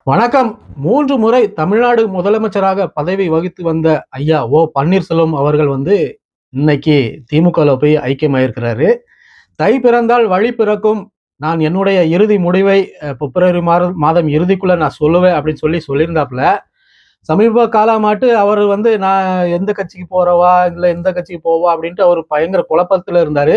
வணக்கம். 3 முறை தமிழ்நாடு முதலமைச்சராக பதவி வகித்து வந்த ஐயா ஓ பன்னீர்செல்வம் அவர்கள் இன்னைக்கு திமுகவில் போய் ஐக்கியமாயிருக்கிறாரு. தை பிறந்தால் வழி பிறக்கும், நான் என்னுடைய இறுதி முடிவை பிப்ரவரி மாதம் இறுதிக்குள்ள நான் சொல்லுவேன் அப்படின்னு சொல்லியிருந்தாப்புல. சமீப காலமாட்டு அவர் நான் எந்த கட்சிக்கு போறவா இல்லை எந்த கட்சிக்கு போவா அப்படின்ட்டு அவர் பயங்கர குழப்பத்தில் இருந்தாரு.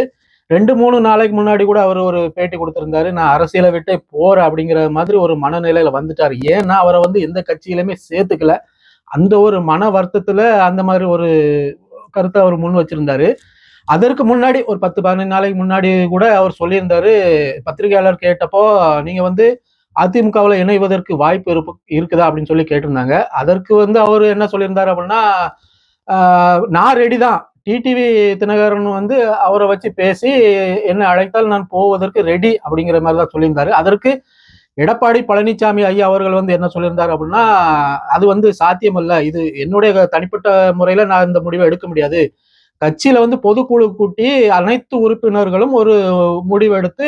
2-3 நாளைக்கு முன்னாடி கூட அவர் ஒரு பேட்டி கொடுத்திருந்தாரு. நான் அரசியலை விட்டே போறேன் அப்படிங்கிற மாதிரி ஒரு மனநிலையில வந்துட்டாரு. ஏன்னா அவரை எந்த கட்சியிலுமே சேர்த்துக்கல. அந்த ஒரு மன வருத்தத்துல அந்த மாதிரி ஒரு கருத்தை அவர் முன் வச்சிருந்தாரு. அதற்கு முன்னாடி ஒரு 10-15 நாளைக்கு முன்னாடி கூட அவர் சொல்லியிருந்தாரு. பத்திரிகையாளர் கேட்டப்போ, நீங்க அதிமுகவில் இணைவதற்கு வாய்ப்பு இருக்குதா அப்படின்னு கேட்டிருந்தாங்க. அதற்கு அவர் என்ன சொல்லியிருந்தாரு அப்படின்னா, நான் ரெடி தான். டிடிவி தினகரன் அவரை வச்சு பேசி என்ன அழைத்தால் நான் போவதற்கு ரெடி அப்படிங்கிற மாதிரி தான் சொல்லியிருந்தாரு. அதற்கு எடப்பாடி பழனிசாமி ஐயா அவர்கள் என்ன சொல்லியிருந்தாரு அப்படின்னா, அது சாத்தியம் இல்ல. இது என்னுடைய தனிப்பட்ட முறையில நான் இந்த முடிவை எடுக்க முடியாது. கட்சியில பொதுக்குழு கூட்டி அனைத்து உறுப்பினர்களும் ஒரு முடிவு எடுத்து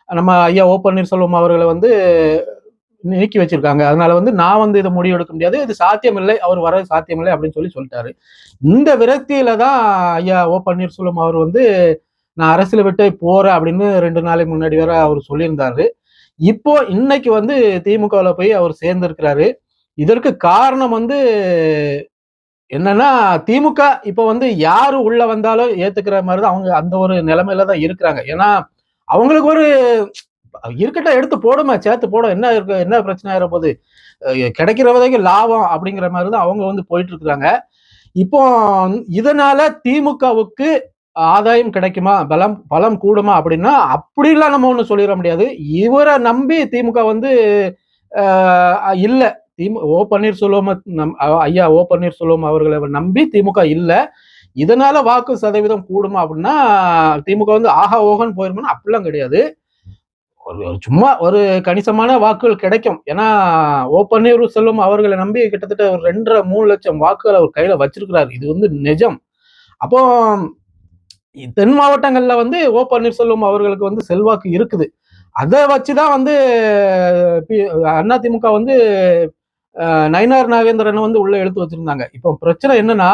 நம்ம ஐயா ஓ பன்னீர்செல்வம் அவர்களை நீக்கி வச்சிருக்காங்க. அதனால நான் இதை முடிவு எடுக்க முடியாது. இது சாத்தியமில்லை. அவர் வர சாத்தியமில்லை அப்படின்னு சொல்லிட்டாரு. இந்த விரக்தியில தான் ஐயா ஓ பன்னீர்செல்வம் அவர் நான் அரசியலை விட்டு போறேன் அப்படின்னு 2 நாளைக்கு முன்னாடி வரை அவர் சொல்லியிருந்தாரு. இப்போ இன்னைக்கு திமுகவில் போய் அவர் சேர்ந்திருக்கிறாரு. இதற்கு காரணம் என்னன்னா, திமுக இப்ப யாரு உள்ள வந்தாலும் ஏத்துக்கிற மாதிரிதான் அவங்க அந்த ஒரு நிலைமையில தான் இருக்கிறாங்க. ஏன்னா அவங்களுக்கு ஒரு இருக்கட்டும், எடுத்து போடுமா, சேர்த்து போடும், என்ன இருக்கு, என்ன பிரச்சனை ஆயிர போகுது, கிடைக்கிற வரைக்கும் லாபம் அப்படிங்கிற மாதிரி தான் அவங்க போயிட்டு இருக்கிறாங்க. இப்போ இதனால திமுகவுக்கு ஆதாயம் கிடைக்குமா, பலம் கூடுமா அப்படின்னா அப்படிலாம் நம்ம ஒண்ணு சொல்லிட முடியாது. இவரை நம்பி திமுக இல்ல. ஓ பன்னீர்செல்வம் ஐயா ஓ பன்னீர்செல்வம் அவர்களை நம்பி திமுக இல்ல. இதனால வாக்கு சதவீதம் கூடுமா அப்படின்னா திமுக ஆஹா ஓகன்னு போயிருமா அப்படிலாம் கிடையாது. சும்மா ஒரு கணிசமான வாக்குகள் கிடைக்கும். ஏன்னா ஓ பன்னீர்செல்வம் அவர்களை நம்பி கிட்டத்தட்ட ஒரு 2.5-3 லட்சம் வாக்குகள் அவர் கையில வச்சிருக்கிறாரு. இது நிஜம். அப்போ தென் மாவட்டங்கள்ல ஓ பன்னீர்செல்வம் அவர்களுக்கு செல்வாக்கு இருக்குது. அதை வச்சுதான் அதிமுக நயினார் நாகேந்திரன் உள்ள எடுத்து வச்சிருந்தாங்க. இப்போ பிரச்சனை என்னன்னா,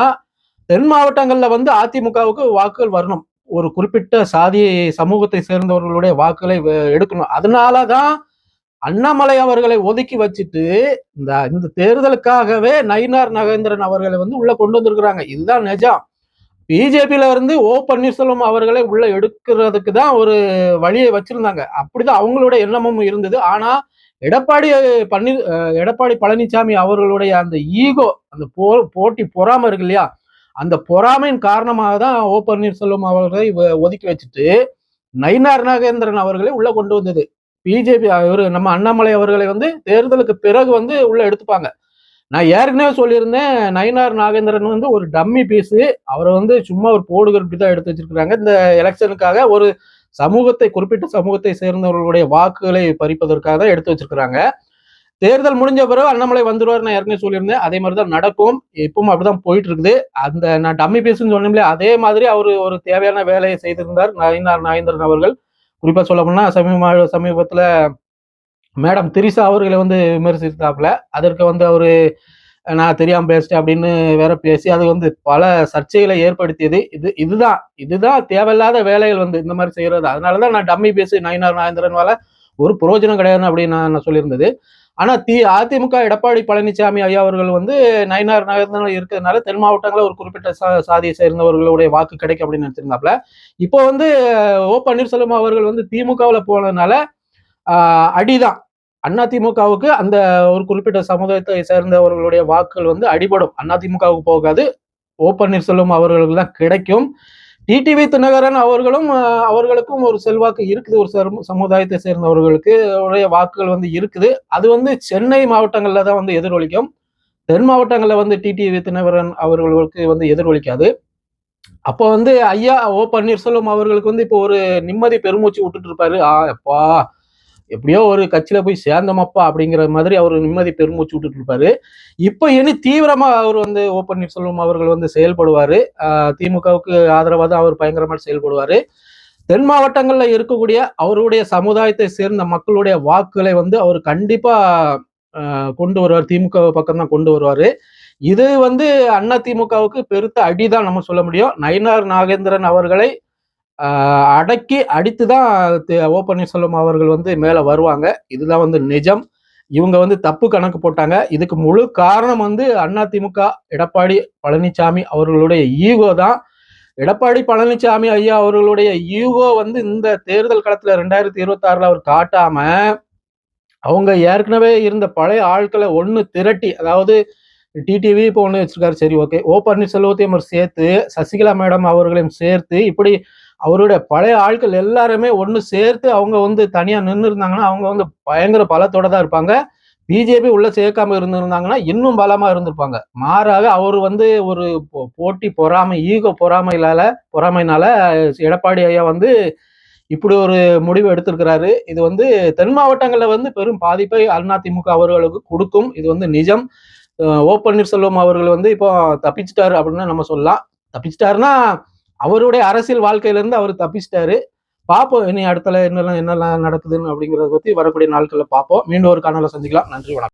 தென் மாவட்டங்கள்ல அதிமுகவுக்கு வாக்குகள் வரணும். ஒரு குறிப்பிட்ட சாதி சமூகத்தை சேர்ந்தவர்களுடைய வாக்குகளை எடுக்கணும். அதனாலதான் அண்ணாமலை அவர்களை ஒதுக்கி வச்சுட்டு இந்த தேர்தலுக்காகவே நயினார் நாகேந்திரன் அவர்களை உள்ள கொண்டு வந்திருக்கிறாங்க. இதுதான் நிஜம். பிஜேபியில இருந்து ஓ பன்னீர்செல்வம் அவர்களை உள்ள எடுக்கிறதுக்கு தான் ஒரு வழியை வச்சிருந்தாங்க. அப்படிதான் அவங்களுடைய எண்ணமும் இருந்தது. ஆனா எடப்பாடி பழனிசாமி அவர்களுடைய அந்த ஈகோ, அந்த போட்டி பொறாமை இருக்கு இல்லையா, அந்த பொறாமையின் காரணமாக தான் ஓ பன்னீர்செல்வம் அவர்களை ஒதுக்கி வச்சுட்டு நயினார் நாகேந்திரன் அவர்களை உள்ள கொண்டு வந்தது. பிஜேபி நம்ம அண்ணாமலை அவர்களை தேர்தலுக்கு பிறகு உள்ள எடுத்துப்பாங்க. நான் ஏற்கனவே சொல்லியிருந்தேன், நயினார் நாகேந்திரன் ஒரு டம்மி பீஸு. அவரை சும்மா ஒரு போடுகிறப்படி தான் எடுத்து வச்சிருக்கிறாங்க. இந்த எலெக்ஷனுக்காக ஒரு குறிப்பிட்ட சமூகத்தை சேர்ந்தவர்களுடைய வாக்குகளை பறிப்பதற்காக தான் எடுத்து வச்சிருக்கிறாங்க. தேர்தல் முடிஞ்ச பிறகு அண்ணாமலை வந்துருவார், நான் ஏற்கனவே சொல்லியிருந்தேன். அதே மாதிரிதான் நடக்கும். இப்பவும் அப்படிதான் போயிட்டு இருக்குது. நான் டம்மி பீஸ்ன்னு சொன்னேன், அதே மாதிரி அவரு ஒரு தேவையான வேலையை செய்திருந்தார் நயினார் நாகேந்திரன் அவர்கள். குறிப்பா சொல்ல போனா சமீபத்துல மேடம் திரிசா அவர்களை விமர்சித்தாப்புல. அதற்கு அவரு நான் தெரியாம பேசிட்டேன் அப்படின்னு வேற பேசி அது பல சர்ச்சைகளை ஏற்படுத்தியது. இதுதான் தேவையில்லாத வேலைகள் இந்த மாதிரி செய்யறது. அதனாலதான் நான் டம்மி பேசி நயினார் நாகேந்திரன் ஒரு பிரயோஜனம் கிடையாது அப்படின்னு நான் சொல்லியிருந்தது. ஆனா அதிமுக எடப்பாடி பழனிசாமி ஐயா அவர்கள் நயினார் நாகேந்திரன் இருக்கிறதுனால தென் மாவட்டங்களில் ஒரு குறிப்பிட்ட சாதியை சேர்ந்தவர்களுடைய வாக்கு கிடைக்கும் அப்படின்னு நினைச்சிருந்தாப்புல. இப்போ ஓ பன்னீர்செல்வம் அவர்கள் திமுகவில் போனதுனால அடிதான். அதிமுகவுக்கு அந்த ஒரு குறிப்பிட்ட சமுதாயத்தை சேர்ந்தவர்களுடைய வாக்குகள் அடிபடும். அதிமுகவுக்கு போகாது, ஓ பன்னீர்செல்வம் அவர்களுக்கு தான் கிடைக்கும். டிடிவி தினகரன் அவர்களுக்கும் ஒரு செல்வாக்கு இருக்குது. ஒரு சமுதாயத்தை சேர்ந்தவர்களுக்கு உடைய வாக்குகள் இருக்குது. அது சென்னை மாவட்டங்கள்ல தான் எதிரொலிக்கும். தென் மாவட்டங்கள்ல டிடிவி தினகரன் அவர்களுக்கு எதிரொலிக்காது. அப்போ ஐயா ஓ பன்னீர்செல்வம் அவர்களுக்கு இப்போ ஒரு நிம்மதி பெருமூச்சு விட்டுட்டு இருப்பாரு. அப்பா எப்படியோ ஒரு கட்சியில போய் சேர்ந்தோமப்பா அப்படிங்கிற மாதிரி அவர் நிம்மதி பெருமூச்சு விட்டுட்டு இருப்பாரு. இப்ப இனி தீவிரமா அவர் ஓ பன்னீர்செல்வம் அவர்கள் செயல்படுவாரு. திமுகவுக்கு ஆதரவாக தான் அவர் பயங்கரமா செயல்படுவாரு. தென் மாவட்டங்கள்ல இருக்கக்கூடிய அவருடைய சமுதாயத்தை சேர்ந்த மக்களுடைய வாக்குகளை அவர் கண்டிப்பா கொண்டு வருவார். திமுக பக்கம் தான் கொண்டு வருவாரு. இது வந்து அண்ணா திமுகவுக்கு பெருத்த அடிதான் நம்ம சொல்ல முடியும். நயினார் நாகேந்திரன் அவர்களை அடக்கி அடித்துதான் ஓ பன்னீர்செல்வம் அவர்கள் வந்து மேல வருவாங்க. இதுதான் வந்து நிஜம். இவங்க வந்து தப்பு கணக்கு போட்டாங்க. இதுக்கு முழு காரணம் வந்து அதிமுக எடப்பாடி பழனிசாமி அவர்களுடைய ஈகோ தான். எடப்பாடி பழனிசாமி ஐயா அவர்களுடைய ஈகோ வந்து இந்த தேர்தல் களத்துல 2026 அவர் காட்டாம அவங்க ஏற்கனவே இருந்த பழைய ஆட்களை ஒண்ணு திரட்டி, அதாவது டிடிவி இப்போ ஒண்ணு வச்சிருக்காரு, சரி ஓகே, ஓ பன்னீர்செல்வத்தையும் அவர் சேர்த்து, சசிகலா மேடம் அவர்களையும் சேர்த்து, இப்படி அவருடைய பழைய ஆட்கள் எல்லாருமே ஒண்ணு சேர்த்து அவங்க வந்து தனியா நின்று இருந்தாங்கன்னா அவங்க வந்து பயங்கர பலத்தோட தான் இருப்பாங்க. பிஜேபி உள்ள சேர்க்காம இருந்திருந்தாங்கன்னா இன்னும் பலமா இருந்திருப்பாங்க. மாறாக அவர் வந்து ஒரு போட்டி பொறாமை, ஈகோ பொறாமைனால எடப்பாடி ஐயா வந்து இப்படி ஒரு முடிவு எடுத்திருக்கிறாரு. இது வந்து தென் மாவட்டங்கள்ல வந்து பெரும் பாதிப்பை அதிமுக அவர்களுக்கு கொடுக்கும். இது வந்து நிஜம். ஓ பன்னீர்செல்வம் அவர்கள் வந்து இப்போ தப்பிச்சிட்டாரு அப்படின்னு நம்ம சொல்லலாம். தப்பிச்சிட்டாருன்னா அவருடைய அரசியல் வாழ்க்கையில இருந்து அவர் தப்பிச்சிட்டாரு. பார்ப்போம் இனி அடுத்தல என்னெல்லாம் நடக்குதுன்னு அப்படிங்கிறத பத்தி வரக்கூடிய நாட்கள்ல பார்ப்போம். மீண்டும் ஒரு காணொலியில சந்திக்கலாம். நன்றி, வணக்கம்.